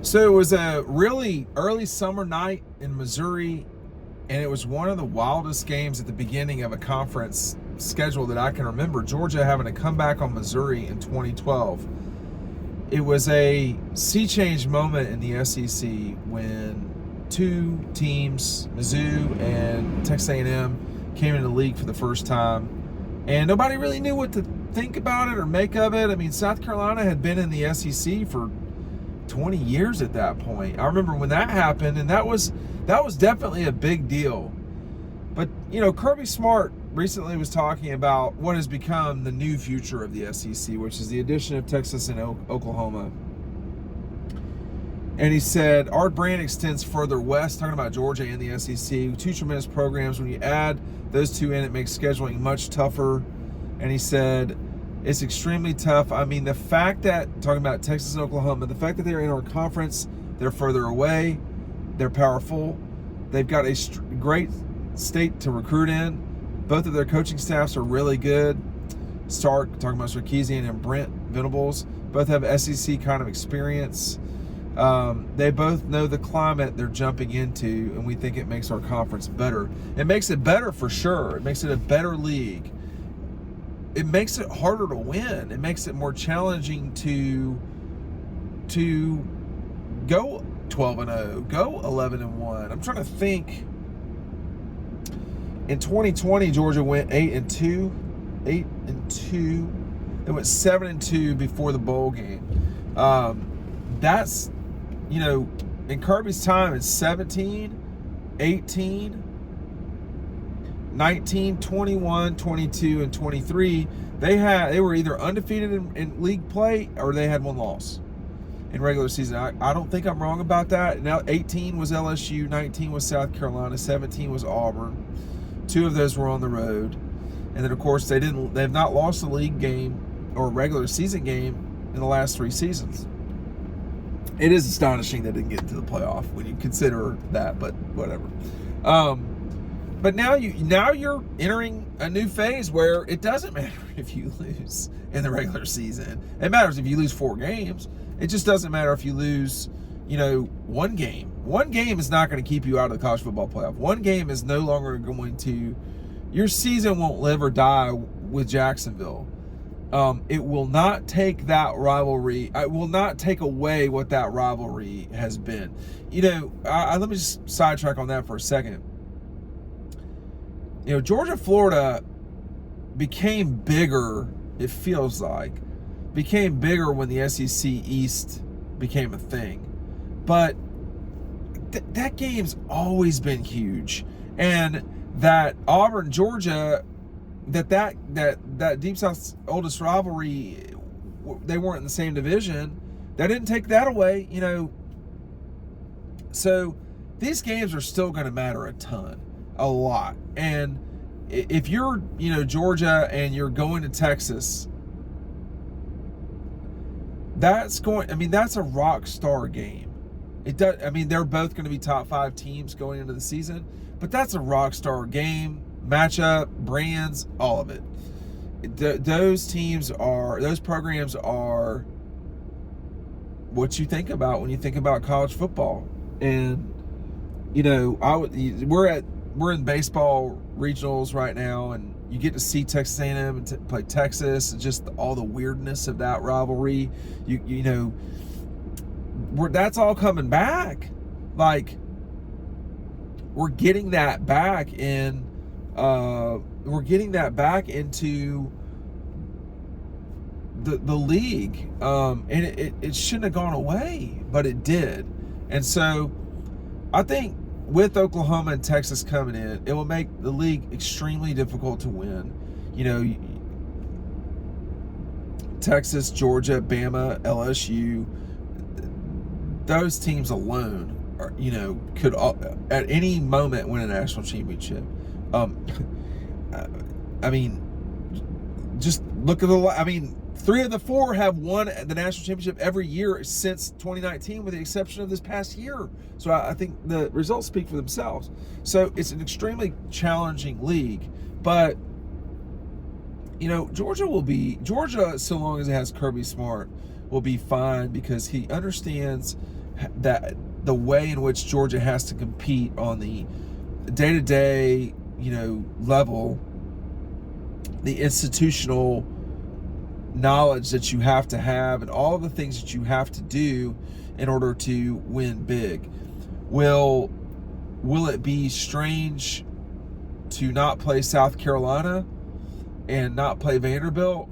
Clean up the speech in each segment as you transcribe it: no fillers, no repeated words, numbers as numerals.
So it was a really early summer night in Missouri, and it was one of the wildest games at the beginning of a conference schedule that I can remember. Georgia having to come back on Missouri in 2012. It was a sea change moment in the SEC when two teams, Mizzou and Texas A&M, came into the league for the first time, and nobody really knew what to think about it or make of it. I mean, South Carolina had been in the SEC for 20 years at that point. I remember when that happened, and that was definitely a big deal. But, Kirby Smart recently was talking about what has become the new future of the SEC, which is the addition of Texas and Oklahoma. And he said, our brand extends further west, talking about Georgia and the SEC. Two tremendous programs. When you add those two in, it makes scheduling much tougher. And he said, it's extremely tough. I mean, the fact that, talking about Texas and Oklahoma, the fact that they're in our conference, they're further away, they're powerful, they've got a great state to recruit in. Both of their coaching staffs are really good. Stark, talking about Sarkisian and Brent Venables, both have SEC kind of experience. They both know the climate they're jumping into, and we think it makes our conference better. It makes it better for sure. It makes it a better league. It makes it harder to win. It makes it more challenging to go 12-0, go 11-1. I'm trying to think. In 2020, Georgia went 8-2. They went 7-2 before the bowl game. That's, in Kirby's time, it's 17, 18, 19, 21, 22, and 23. They were either undefeated in league play or they had one loss in regular season. I don't think I'm wrong about that. Now 18 was LSU, 19 was South Carolina, 17 was Auburn. Two of those were on the road. And then of course they've not lost a league game or a regular season game in the last three seasons. It is astonishing they didn't get into the playoff when you consider that, but whatever. But now you're entering a new phase where it doesn't matter if you lose in the regular season. It matters if you lose 4 games. It just doesn't matter if you lose, one game. One game is not going to keep you out of the college football playoff. One game is no longer going to, your season won't live or die with Jacksonville. It will not take that rivalry. It will not take away what that rivalry has been. Let me just sidetrack on that for a second. Georgia, Florida became bigger, it feels like, became bigger when the SEC East became a thing. But that game's always been huge. And that Auburn, Georgia, that Deep South's oldest rivalry, they weren't in the same division. That didn't take that away, So these games are still going to matter a ton. A lot. And if you're, Georgia and you're going to Texas, that's a rock star game. They're both going to be top 5 teams going into the season, but that's a rock star game, matchup, brands, all of it. Those programs are what you think about when you think about college football. And, we're in baseball regionals right now, and you get to see Texas A&M and play Texas, and just all the weirdness of that rivalry. That's all coming back. Like, we're getting that back in. We're getting that back into the league, and it shouldn't have gone away, but it did. And so, I think, with Oklahoma and Texas coming in, it will make the league extremely difficult to win. Texas, Georgia, Bama, LSU, those teams alone could at any moment win a national championship. Just look at 3 of the 4 have won the national championship every year since 2019, with the exception of this past year. So I think the results speak for themselves. So it's an extremely challenging league. But, Georgia, so long as it has Kirby Smart, will be fine, because he understands that the way in which Georgia has to compete on the day-to-day, level, the institutional knowledge that you have to have, and all of the things that you have to do in order to win big. Will it be strange to not play South Carolina and not play Vanderbilt?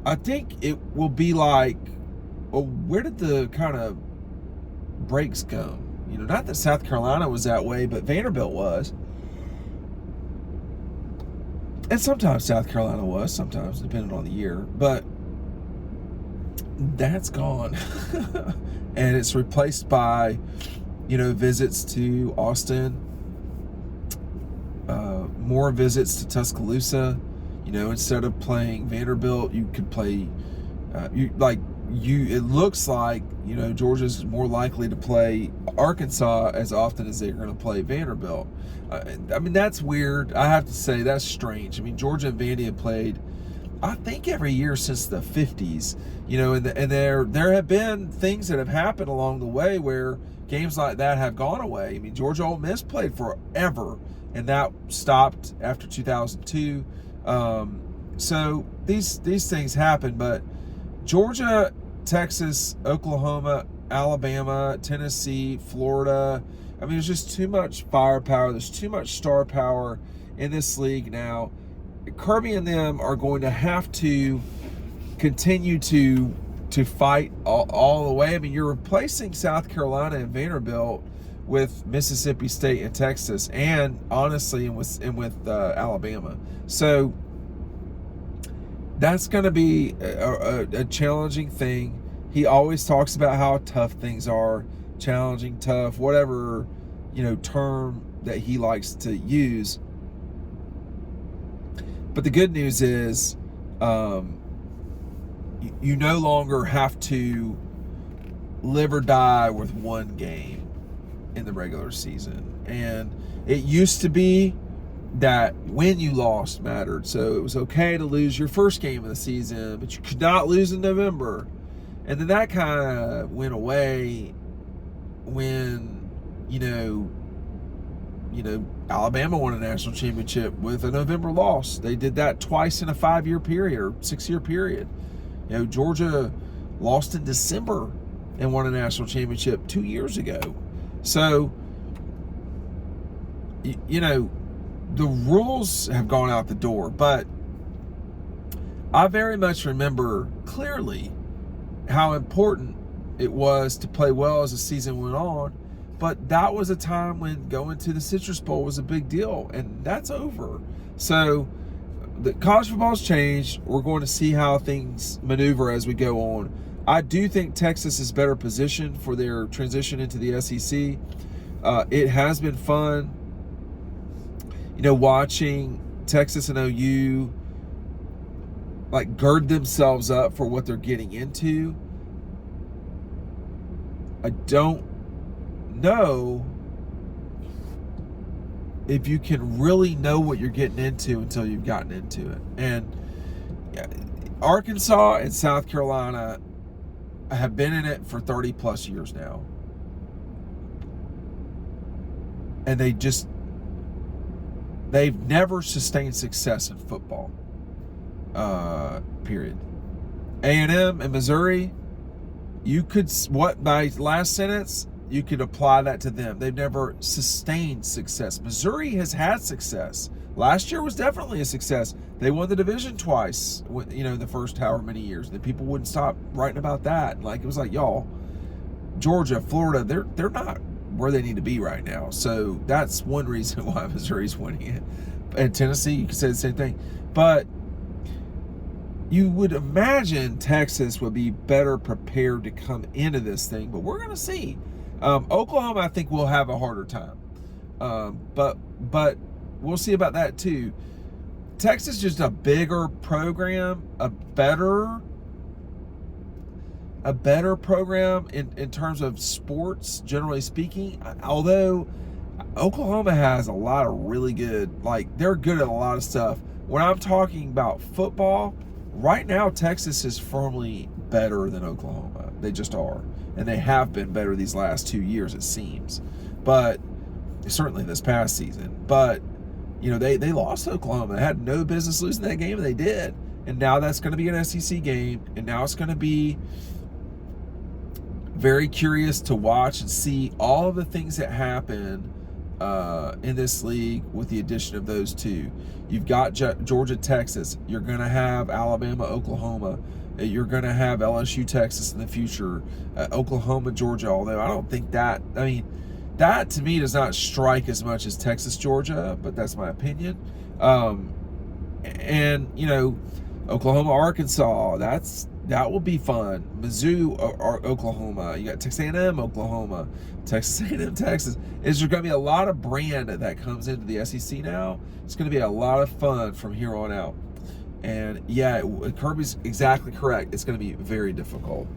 I think it will be like, well, where did the kind of breaks go? Not that South Carolina was that way, but Vanderbilt was. And sometimes South Carolina was, sometimes, depending on the year. But that's gone. And it's replaced by, visits to Austin, more visits to Tuscaloosa. Instead of playing Vanderbilt, you could play, it looks like, Georgia's more likely to play Arkansas as often as they're going to play Vanderbilt. That's weird. I have to say, that's strange. Georgia and Vandy have played, I think, every year since the 50s, and there have been things that have happened along the way where games like that have gone away. Georgia Ole Miss played forever, and that stopped after 2002. So these things happen, but Georgia, Texas, Oklahoma, Alabama, Tennessee, Florida, there's just too much firepower. There's too much star power in this league now. Kirby and them are going to have to continue to fight all the way. You're replacing South Carolina and Vanderbilt with Mississippi State and Texas, and honestly, and with Alabama. So that's going to be a challenging thing. He always talks about how tough things are, challenging, tough, whatever, term that he likes to use. But the good news is, you no longer have to live or die with one game in the regular season. And it used to be that when you lost mattered. So it was okay to lose your first game of the season, but you could not lose in November. And then that kind of went away when, Alabama won a national championship with a November loss. They did that twice in a 5-year period or 6-year period. Georgia lost in December and won a national championship 2 years ago. So, the rules have gone out the door, but I very much remember clearly how important it was to play well as the season went on. But that was a time when going to the Citrus Bowl was a big deal, and that's over. So the college football's changed. We're going to see how things maneuver as we go on. I do think Texas is better positioned for their transition into the SEC. It has been fun, watching Texas and OU gird themselves up for what they're getting into. I don't know if you can really know what you're getting into until you've gotten into it. And Arkansas and South Carolina have been in it for 30 plus years now. And they've never sustained success in football. Period. A&M and Missouri, my last sentence, you could apply that to them. They've never sustained success. Missouri has had success. Last year was definitely a success. They won the division twice, the first however many years. The people wouldn't stop writing about that. It was like, y'all, Georgia, Florida, they're not where they need to be right now. So that's one reason why Missouri's winning it. And Tennessee, you could say the same thing. But you would imagine Texas would be better prepared to come into this thing, but we're going to see. Oklahoma, I think, will have a harder time. But we'll see about that too. Texas is just a bigger program, a better program in terms of sports, generally speaking. Although Oklahoma has a lot of really good, they're good at a lot of stuff. When I'm talking about football, right now Texas is firmly better than Oklahoma. They just are. And they have been better these last 2 years, it seems. But certainly this past season. But, you know, they lost to Oklahoma. They had no business losing that game, and they did. And now that's going to be an SEC game. And now it's going to be very curious to watch and see all of the things that happen in this league with the addition of those two. You've got Georgia, Texas. You're going to have Alabama, Oklahoma. You're going to have LSU, Texas in the future. Oklahoma, Georgia, although I don't think that, I mean, that to me does not strike as much as Texas, Georgia, but that's my opinion. And, you know, Oklahoma, Arkansas, that will be fun. Mizzou, Oklahoma. You got Texas A&M, Oklahoma. Texas A&M, Texas. Is there going to be a lot of brand that comes into the SEC now? It's going to be a lot of fun from here on out. And yeah, Kirby's exactly correct. It's going to be very difficult.